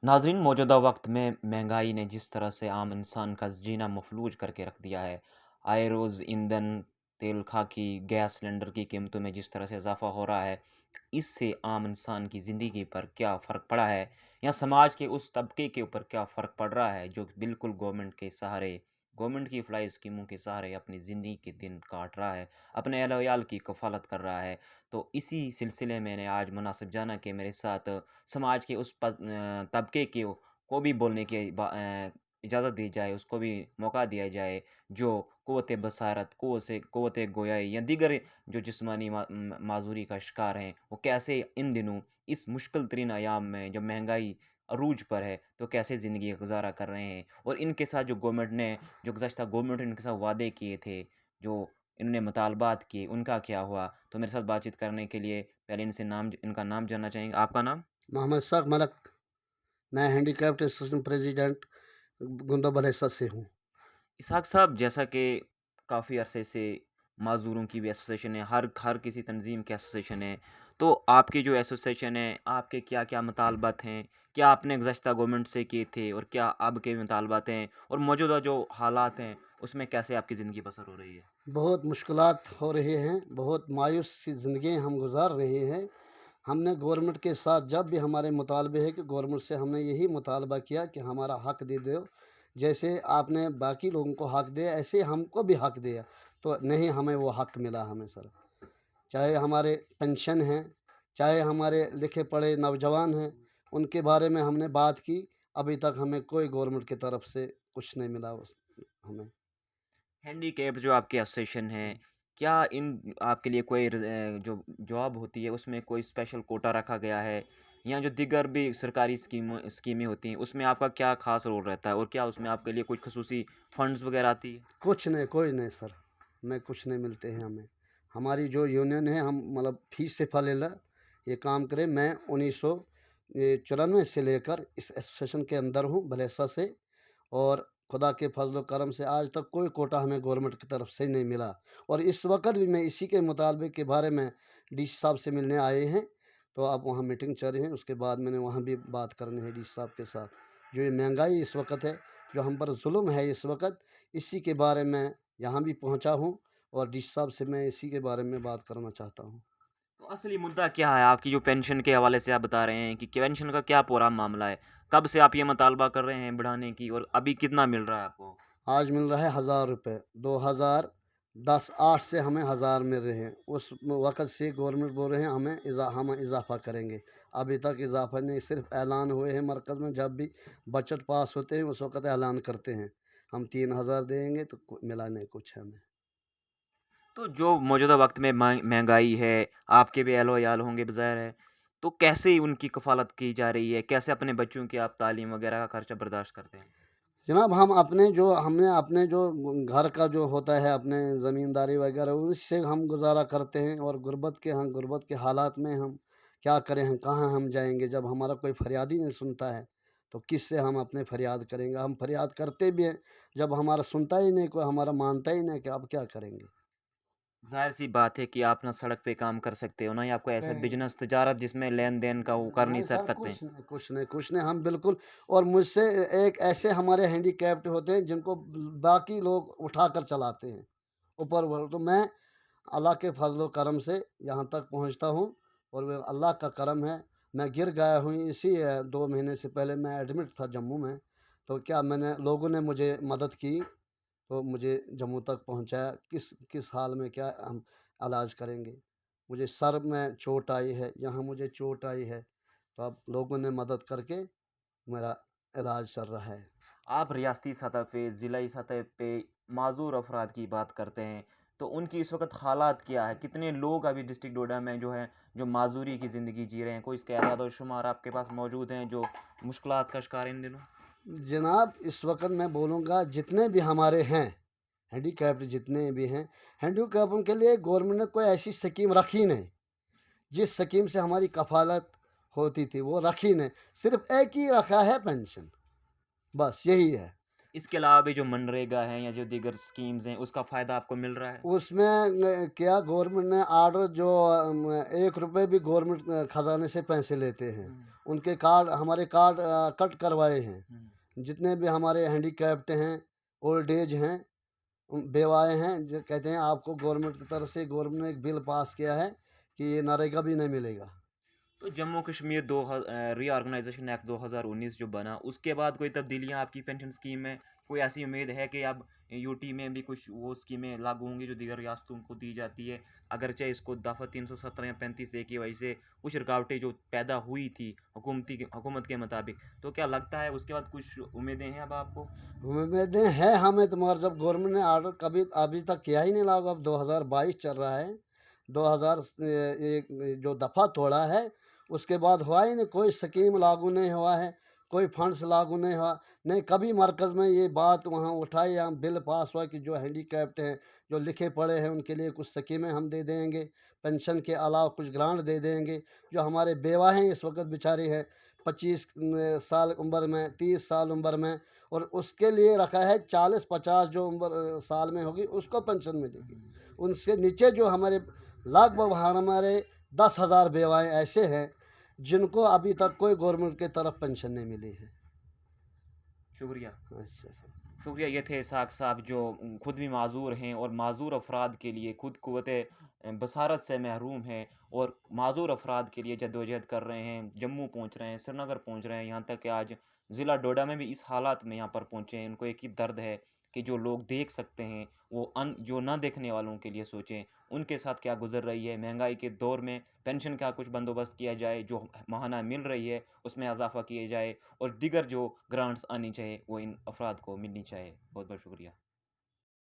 नाज़रीन, मौजूदा वक्त में महंगाई ने जिस तरह से आम इंसान का जीना मफलूज करके रख दिया है। आए रोज़ ईंधन, तेल, खाकी, गैस सिलेंडर की कीमतों में जिस तरह से इजाफ़ा हो रहा है, इससे आम इंसान की ज़िंदगी पर क्या फ़र्क पड़ा है, या समाज के उस तबके के ऊपर क्या फ़र्क पड़ रहा है जो बिल्कुल गवर्नमेंट की फलाही स्कीमों के सहारे अपनी ज़िंदगी के दिन काट रहा है, अपने अहल-वयाल की कफ़ालत कर रहा है। तो इसी सिलसिले में मैंने आज मुनासिब जाना कि मेरे साथ समाज के उस तबके को भी बोलने की इजाज़त दी जाए, उसको भी मौका दिया जाए, जो क़ुव्वत बसारत, क़ुव्वत गोयाई या दीगर जो जिस्मानी माज़ूरी का शिकार हैं, वो कैसे इन दिनों इस मुश्किल तरीन अयाम में जब महंगाई अरूज पर है, तो कैसे ज़िंदगी का गुज़ारा कर रहे हैं। और इनके साथ जो गुज़श्ता गवर्नमेंट ने इनके साथ वादे किए थे, जो इन्होंने मुतालबात किए, उनका क्या हुआ? तो मेरे साथ बातचीत करने के लिए पहले इनका नाम जानना चाहेंगे। आपका नाम? मोहम्मद साक मलक। मैं हैंडीक्राफ्ट एसोसिएशन प्रेसिडेंट गुंदा बलेसा से हूँ। इसहाक साहब, जैसा कि काफ़ी अरसे से माज़ूरों की भी एसोसिएशन है, हर हर किसी तंज़ीम की एसोसिएशन है, तो आपकी जो एसोसिएशन है, आपके क्या-क्या मुतालबात हैं? क्या आपने गुज़श्ता गवर्नमेंट से किए थे और क्या अब के मुतालबात हैं? और मौजूदा जो हालात हैं, उसमें कैसे आपकी ज़िंदगी बसर हो रही है? बहुत मुश्किलात हो रही हैं, बहुत मायूस सी ज़िंदगी हम गुज़ार रहे हैं। हमने गवर्नमेंट के साथ जब भी हमारे मुतालबे है कि गवर्नमेंट से हमने यही मुतालबा किया कि हमारा हक़ दे दो। जैसे आपने बाकी लोगों को हक़ दिया, ऐसे हमको भी हक़ दिया, तो नहीं हमें वो हक़ मिला हमें सर। चाहे हमारे पेंशन हैं, चाहे हमारे लिखे पढ़े नौजवान हैं, उनके बारे में हमने बात की, अभी तक हमें कोई गवर्नमेंट की तरफ से कुछ नहीं मिला हमें। हैंडीकैप्ड जो आपकी एसोसिएशन है, क्या इन आपके लिए कोई जो जॉब होती है उसमें कोई स्पेशल कोटा रखा गया है? या जो दीगर भी सरकारी स्कीमें होती हैं, उसमें आपका क्या ख़ास रोल रहता है? और क्या उसमें आपके लिए कुछ ख़ुसूसी फंड्स वग़ैरह आती है? कुछ नहीं, कोई नहीं सर, हमें कुछ नहीं मिलते हैं हमें। हमारी जो यूनियन है, हम मतलब फ़ी से फलेला ये काम करें। मैं 1994 से लेकर इस एसोसिएशन के अंदर हूँ भलेसा से, और खुदा के फज़ल व करम से आज तक कोई कोटा हमें गवर्नमेंट की तरफ से नहीं मिला। और इस वक़्त भी मैं इसी के मुतालबे के बारे में डीसी साहब से मिलने आए हैं, तो अब वहाँ मीटिंग चल रही है, उसके बाद मैंने वहाँ भी बात करनी है डीसी साहब के साथ। जो ये महंगाई इस वक़्त है, जो हम पर ज़ुल्म है इस वक़्त, इसी के बारे में यहाँ भी पहुँचा हूँ, और डीसी साहब से मैं इसी के बारे में बात करना चाहता हूँ। तो असली मुद्दा क्या है? आपकी जो पेंशन के हवाले से आप बता रहे हैं कि पेंशन का क्या पूरा मामला है? कब से आप ये मुतालबा कर रहे हैं बढ़ाने की, और अभी कितना मिल रहा है आपको? आज मिल रहा है 1000 रुपये, 2010-8 से हमें 1000 मिल रहे हैं। उस वक़्त से गवर्नमेंट बोल रहे हैं हम इज़ाफ़ा करेंगे। अभी तक इज़ाफ़ा नहीं, सिर्फ़ ऐलान हुए हैं मरकज़ में, जब भी बजट पास होते हैं उस वक़्त ऐलान करते हैं, हम 3000 देंगे, तो मिला नहीं कुछ हमें। तो जो मौजूदा वक़्त में महंगाई है, आपके भी अहल-वयाल होंगे ज़ाहिर है, तो कैसे उनकी कफ़ालत की जा रही है? कैसे अपने बच्चों की आप तालीम वग़ैरह का खर्चा बर्दाश्त करते हैं? जनाब, हमने अपने जो घर का जो होता है, अपने ज़मींदारी वगैरह, उससे हम गुज़ारा करते हैं। और गुर्बत के हालात में हम क्या करें, हम कहाँ हम जाएँगे जब हमारा कोई फ़रियाद ही नहीं सुनता है, तो किससे हम अपने फ़रियाद करेंगे? हम फ़रियाद करते भी हैं, जब हमारा सुनता ही नहीं कोई, हमारा मानता ही नहीं, कि अब क्या करेंगे? ज़ाहिर-सी बात है कि आप ना सड़क पे काम कर सकते हो, ना ही आपको ऐसा नहीं। बिज़नेस तिजारत जिसमें लेन-देन का वो कर नहीं नहीं सर सर, सकते। कुछ नहीं, हम बिल्कुल। और मुझसे एक ऐसे हमारे हैंडीकैप्ड होते हैं जिनको बाकी लोग उठाकर चलाते हैं, ऊपर वो, तो मैं अल्लाह के फज़ल व करम से यहाँ तक पहुँचता हूँ, और वो अल्लाह का करम है। मैं गिर गया हूँ, इसी 2 महीने से पहले मैं एडमिट था जम्मू में, तो क्या मैंने लोगों ने मुझे मदद की, तो मुझे जम्मू तक पहुँचाया। किस किस हाल में क्या हम इलाज करेंगे? मुझे सर में चोट आई है, यहाँ मुझे चोट आई है, तो अब लोगों ने मदद करके मेरा इलाज चल रहा है। आप रियासती सतह पे, ज़िलाई सतह पे माज़ूर अफ़राद की बात करते हैं, तो उनकी इस वक़्त हालात क्या है? कितने लोग अभी डिस्ट्रिक्ट डोडा में जो हैं, जो माज़ूरी की ज़िंदगी जी रहे हैं? कोई इसके अदाद और शुमार आपके पास मौजूद हैं, जो मुश्किलात का शिकार हैं इन दिनों? जनाब, इस वक़्त मैं बोलूँगा, जितने भी हमारे हैं, हैंडीकैप्ड जितने भी हैं, हैंडीकैप्ड के लिए गवर्नमेंट ने कोई ऐसी स्कीम रखी नहीं। जिस स्कीम से हमारी कफ़ालत होती थी, वो रखी नहीं। सिर्फ़ एक ही रखा है, पेंशन, बस यही है। اس کے علاوہ بھی جو منریگا ہیں یا جو دیگر اسکیمز ہیں اس کا فائدہ آپ کو مل رہا ہے؟ उसमें क्या गवर्नमेंट ने ऑर्डर जो 1 रुपए भी गवर्नमेंट खजाने से पैसे लेते हैं। हम्म, उनके कार्ड हमारे कार्ड कट करवाए हैं। हम्म, जितने भी हमारे हैंडीकैप्ड हैं, ओल्ड एज हैं, बेवाएँ हैं, जो कहते हैं आपको गवर्नमेंट की तरफ से गवर्नमेंट ने एक बिल पास किया है कि ये नरेगा भी नहीं मिलेगा। तो जम्मू कश्मीर रीऑर्गेनाइजेशन एक्ट 2019 जो बना उसके बाद कोई तब्दीलियां आपकी पेंशन स्कीम में, कोई ऐसी उम्मीद है कि अब यूटी में भी कुछ वो स्कीमें लागू होंगी जो दीगर रियासतों को दी जाती है, अगरचे इसको दफ़ा 317 या 35 की वजह से कुछ रुकावटें जो पैदा हुई थी हुकूमत के मुताबिक, तो क्या लगता है उसके बाद कुछ उम्मीदें हैं अब आपको? उम्मीदें हैं हमें तो, मगर जब गवर्नमेंट ने ऑर्डर कभी अभी तक किया ही नहीं लागू। अब 2022 चल रहा है, 2000 एक जो दफ़ा तोड़ा है उसके बाद हुआ ही नहीं, कोई स्कीम लागू नहीं हुआ है, कोई फंड्स लागू नहीं हुआ। नहीं कभी मरकज़ में ये बात वहाँ उठाई या बिल पास हुआ कि जो हैंडीकैप्ड हैं, जो लिखे पढ़े हैं उनके लिए कुछ स्कीमें हम दे देंगे, पेंशन के अलावा कुछ ग्रांट दे देंगे। जो हमारे बेवा हैं इस वक्त बेचारे हैं 25 साल उम्र में, 30 साल उम्र में, और उसके लिए रखा है 40-50 जो उम्र साल में होगी उसको पेंशन मिलेगी। उनसे नीचे जो हमारे लगभग हमारे 10,000 बेवाएँ ऐसे हैं जिनको अभी तक कोई गवर्नमेंट की तरफ पेंशन नहीं मिली है। शुक्रिया। अच्छा सर। शुक्रिया, ये थे इसहाक साहब जो खुद भी माजूर हैं और माजूर अफराद के लिए खुद क़ुव्वत बसारत से महरूम हैं और माजूर अफराद के लिए जद्दोजहद कर रहे हैं, जम्मू पहुँच रहे हैं, श्रीनगर पहुँच रहे हैं, यहाँ तक कि आज ज़िला डोडा में भी इस हालात में यहाँ पर पहुँचे हैं। उनको एक ही दर्द है कि जो लोग देख सकते हैं वो जो ना देखने वालों के लिए सोचें उनके साथ क्या गुजर रही है। महंगाई के दौर में पेंशन का कुछ बंदोबस्त किया जाए, जो माहाना मिल रही है उसमें इजाफ़ा किया जाए और दीगर जो ग्रांट्स आनी चाहिए वो इन अफराद को मिलनी चाहिए। बहुत बहुत शुक्रिया।